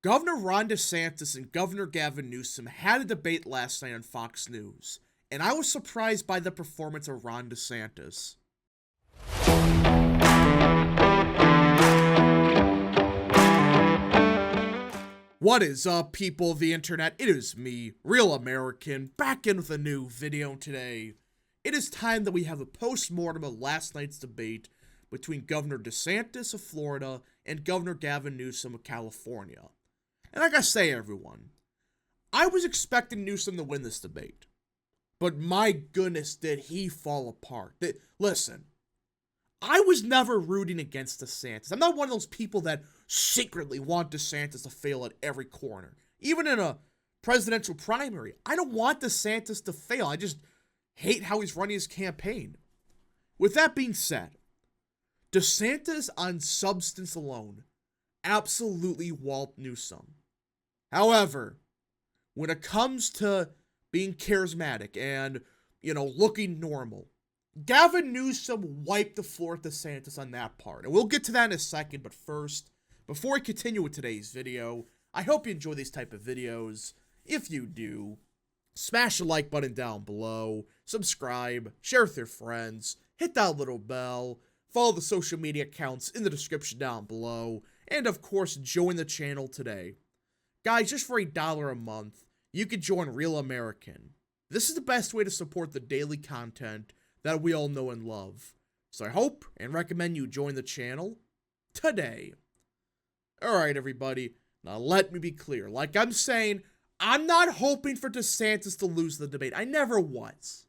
Governor Ron DeSantis and Governor Gavin Newsom had a debate last night on Fox News, and I was surprised by the performance of Ron DeSantis. What is up, people of the internet? It is me, Real American, back in with a new video today. It is time that we have a post-mortem of last night's debate between Governor DeSantis of Florida and Governor Gavin Newsom of California. And I gotta say, everyone, I was expecting Newsom to win this debate. But my goodness, did he fall apart. Listen, I was never rooting against DeSantis. I'm not one of those people that secretly want DeSantis to fail at every corner. Even in a presidential primary, I don't want DeSantis to fail. I just hate how he's running his campaign. With that being said, DeSantis on substance alone absolutely walloped Newsom. However, when it comes to being charismatic and, looking normal, Gavin Newsom wiped the floor with DeSantis on that part. And we'll get to that in a second, but first, before I continue with today's video, I hope you enjoy these type of videos. If you do, smash the like button down below, subscribe, share with your friends, hit that little bell, follow the social media accounts in the description down below, and of course, join the channel today. Guys, just for $1 a month, you can join Real American. This is the best way to support the daily content that we all know and love. So I hope and recommend you join the channel today. Alright, everybody. Now let me be clear. Like I'm saying, I'm not hoping for DeSantis to lose the debate. I never was.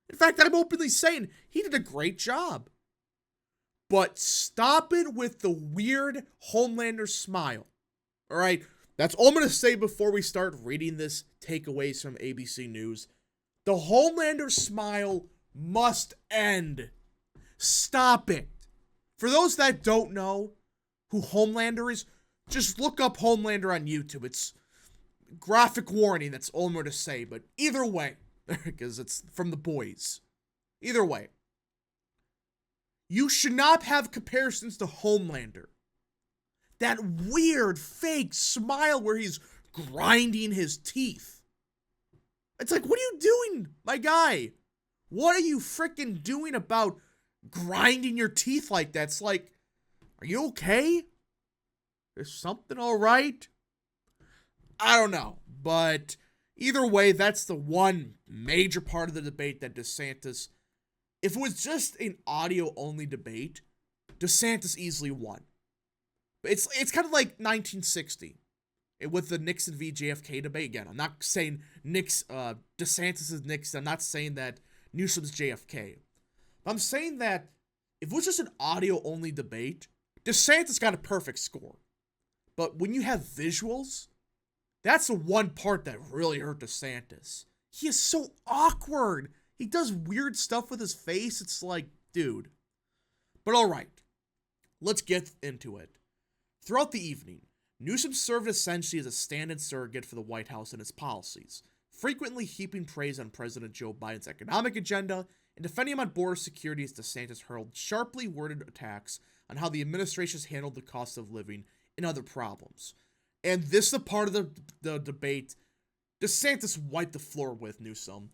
In fact, I'm openly saying he did a great job. But stop it with the weird Homelander smile. Alright? That's all I'm going to say before we start reading this takeaways from ABC News. The Homelander smile must end. Stop it. For those that don't know who Homelander is, just look up Homelander on YouTube. It's graphic warning, that's all I'm going to say. But either way, because it's from The Boys. Either way, you should not have comparisons to Homelander. That weird, fake smile where he's grinding his teeth. It's like, what are you doing, my guy? What are you freaking doing about grinding your teeth like that? It's like, are you okay? Is something alright? I don't know. But either way, that's the one major part of the debate that DeSantis, if it was just an audio-only debate, DeSantis easily won. It's kind of like 1960 with the Nixon v. JFK debate. Again, I'm not saying DeSantis is Nixon. I'm not saying that Newsom's JFK. But I'm saying that if it was just an audio-only debate, DeSantis got a perfect score. But when you have visuals, that's the one part that really hurt DeSantis. He is so awkward. He does weird stuff with his face. It's like, dude. But alright, let's get into it. Throughout the evening, Newsom served essentially as a stand-in surrogate for the White House and its policies, frequently heaping praise on President Joe Biden's economic agenda and defending him on border security as DeSantis hurled sharply worded attacks on how the administration has handled the cost of living and other problems. And this is the part of the debate DeSantis wiped the floor with Newsom.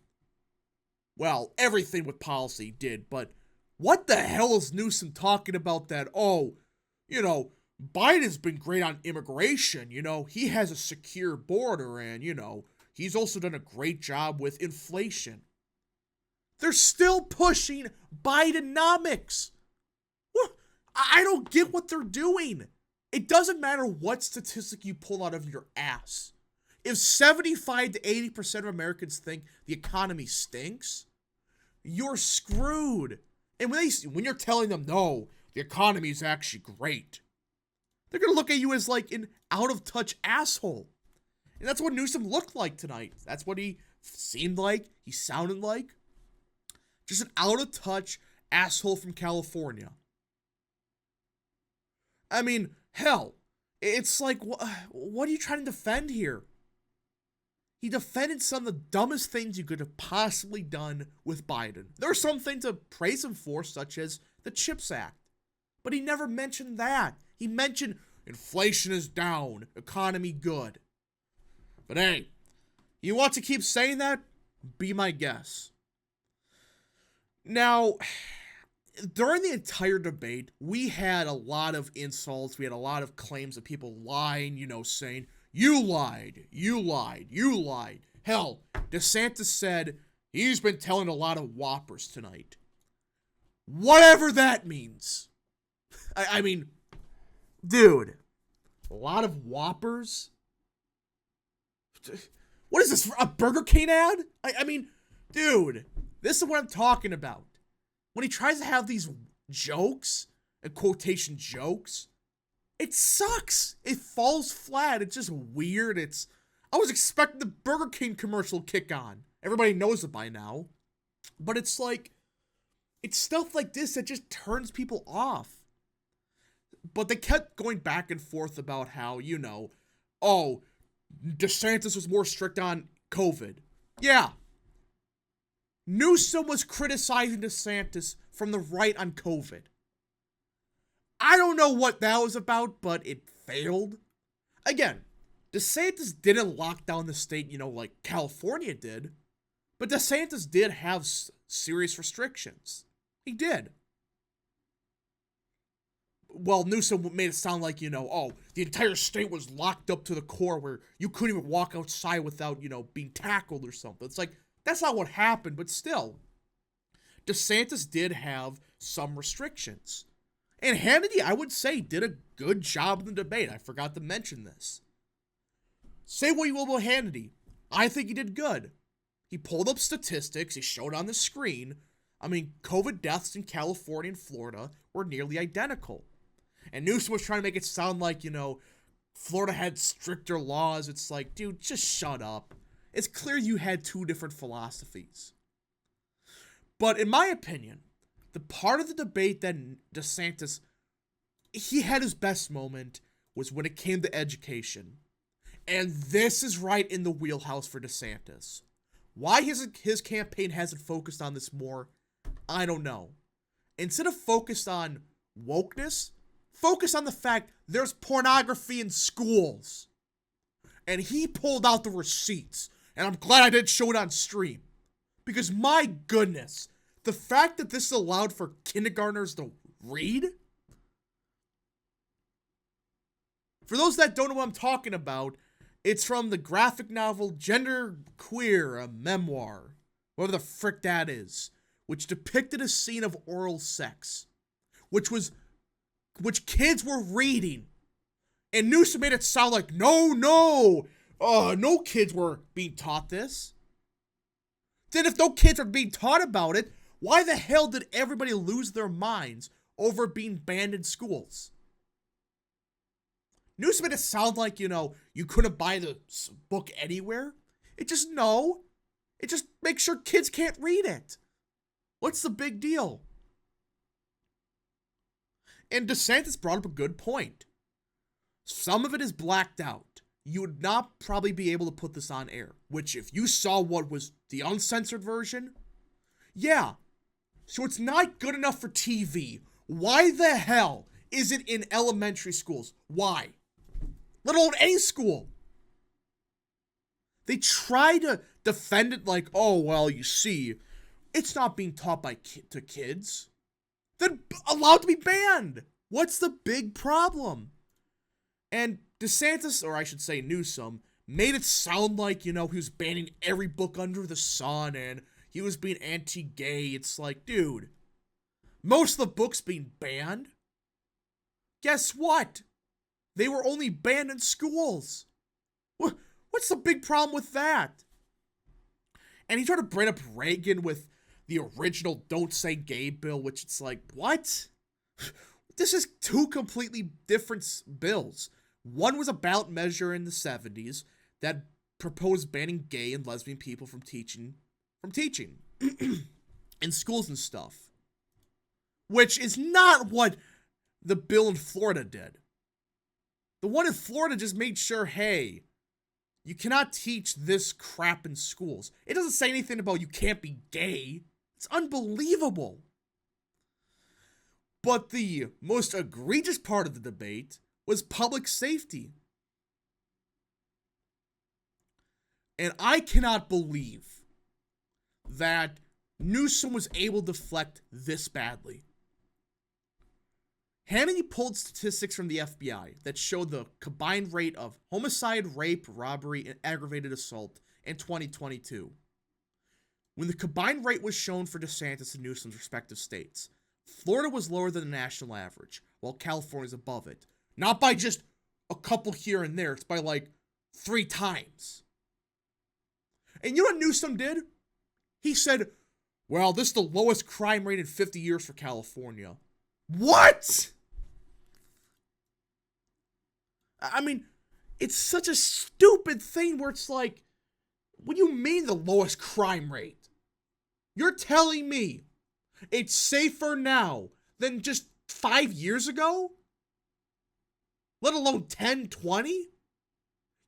Well, everything with policy did, but what the hell is Newsom talking about that, Biden's been great on immigration, he has a secure border and, he's also done a great job with inflation. They're still pushing Bidenomics. I don't get what they're doing. It doesn't matter what statistic you pull out of your ass. If 75 to 80% of Americans think the economy stinks, you're screwed. And when you're telling them, no, the economy is actually great, they're going to look at you as like an out-of-touch asshole. And that's what Newsom looked like tonight. That's what he seemed like. He sounded like. Just an out-of-touch asshole from California. I mean, hell, it's like, what are you trying to defend here? He defended some of the dumbest things you could have possibly done with Biden. There are some things to praise him for, such as the CHIPS Act. But he never mentioned that. He mentioned inflation is down, economy good. But hey, you want to keep saying that? Be my guest. Now, during the entire debate, we had a lot of insults. We had a lot of claims of people lying, saying, you lied, you lied, you lied. Hell, DeSantis said he's been telling a lot of whoppers tonight. Whatever that means. I mean, dude, a lot of whoppers? What is this, a Burger King ad? I mean, dude, this is what I'm talking about. When he tries to have these jokes, and quotation jokes, it sucks. It falls flat. It's just weird. I was expecting the Burger King commercial kick on. Everybody knows it by now. But it's like, it's stuff like this that just turns people off. But they kept going back and forth about how, oh, DeSantis was more strict on COVID. Yeah. Newsom was criticizing DeSantis from the right on COVID. I don't know what that was about, but it failed. Again, DeSantis didn't lock down the state, like California did. But DeSantis did have serious restrictions. He did. Well, Newsom made it sound like, oh, the entire state was locked up to the core where you couldn't even walk outside without, being tackled or something. It's like, that's not what happened, but still. DeSantis did have some restrictions. And Hannity, I would say, did a good job in the debate. I forgot to mention this. Say what you will about Hannity. I think he did good. He pulled up statistics. He showed on the screen. I mean, COVID deaths in California and Florida were nearly identical. And Newsom was trying to make it sound like, Florida had stricter laws. It's like, dude, just shut up. It's clear you had two different philosophies. But in my opinion, the part of the debate that DeSantis, he had his best moment was when it came to education. And this is right in the wheelhouse for DeSantis. Why his campaign hasn't focused on this more, I don't know. Instead of focused on wokeness, focus on the fact there's pornography in schools. And he pulled out the receipts. And I'm glad I didn't show it on stream. Because my goodness, the fact that this is allowed for kindergartners to read? For those that don't know what I'm talking about, it's from the graphic novel Gender Queer, a memoir, whatever the frick that is, which depicted a scene of oral sex, which kids were reading. And Newsom made it sound like, no kids were being taught this. Then if no kids are being taught about it, why the hell did everybody lose their minds over being banned in schools? Newsom made it sound like, you couldn't buy the book anywhere. It just makes sure kids can't read it. What's the big deal? And DeSantis brought up a good point. Some of it is blacked out. You would not probably be able to put this on air, which if you saw what was the uncensored version, yeah. So it's not good enough for TV. Why the hell is it in elementary schools? Why? Let alone any school. They try to defend it like, oh, well, you see, it's not being taught to kids. Then allowed to be banned. What's the big problem? And DeSantis, or I should say Newsom, made it sound like, he was banning every book under the sun and he was being anti-gay. It's like, dude, most of the books being banned, guess what? They were only banned in schools. What's the big problem with that? And he tried to bring up Reagan with the original Don't Say Gay bill, which it's like, what? This is two completely different bills. One was a ballot measure in the 70s that proposed banning gay and lesbian people from teaching in schools and stuff. Which is not what the bill in Florida did. The one in Florida just made sure, hey, you cannot teach this crap in schools. It doesn't say anything about you can't be gay. It's unbelievable. But the most egregious part of the debate was public safety. And I cannot believe that Newsom was able to deflect this badly. Hannity pulled statistics from the FBI that showed the combined rate of homicide, rape, robbery, and aggravated assault in 2022. When the combined rate was shown for DeSantis and Newsom's respective states, Florida was lower than the national average, while California is above it. Not by just a couple here and there, it's by like 3 times. And you know what Newsom did? He said, well, this is the lowest crime rate in 50 years for California. What? I mean, it's such a stupid thing where it's like, what do you mean the lowest crime rate? You're telling me it's safer now than just 5 years ago? Let alone 10, 20?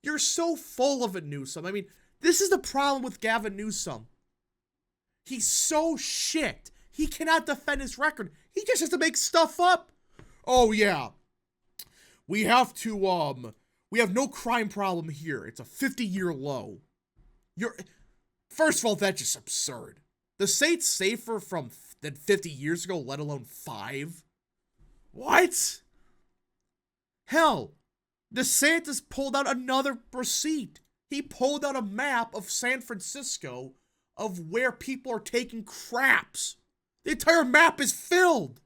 You're so full of it, Newsom. I mean, this is the problem with Gavin Newsom. He's so shit. He cannot defend his record. He just has to make stuff up. Oh, yeah. We have no crime problem here. It's a 50-year low. First of all, that's just absurd. The state's safer than 50 years ago, let alone 5. What? Hell, DeSantis pulled out another receipt. He pulled out a map of San Francisco of where people are taking craps. The entire map is filled.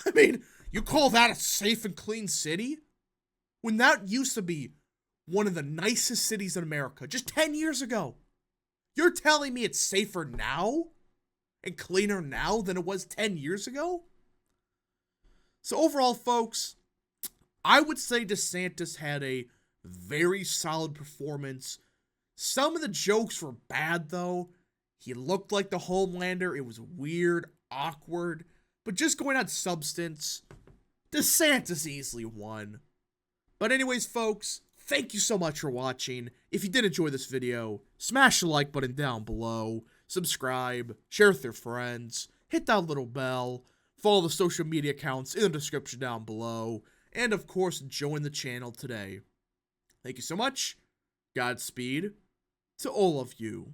I mean, you call that a safe and clean city? When that used to be one of the nicest cities in America just 10 years ago. You're telling me it's safer now and cleaner now than it was 10 years ago? So overall, folks, I would say DeSantis had a very solid performance. Some of the jokes were bad, though. He looked like the Homelander. It was weird, awkward. But just going on substance, DeSantis easily won. But anyways, folks, thank you so much for watching. If you did enjoy this video, smash the like button down below. Subscribe, share with your friends, hit that little bell, follow the social media accounts in the description down below, and of course, join the channel today. Thank you so much. Godspeed to all of you.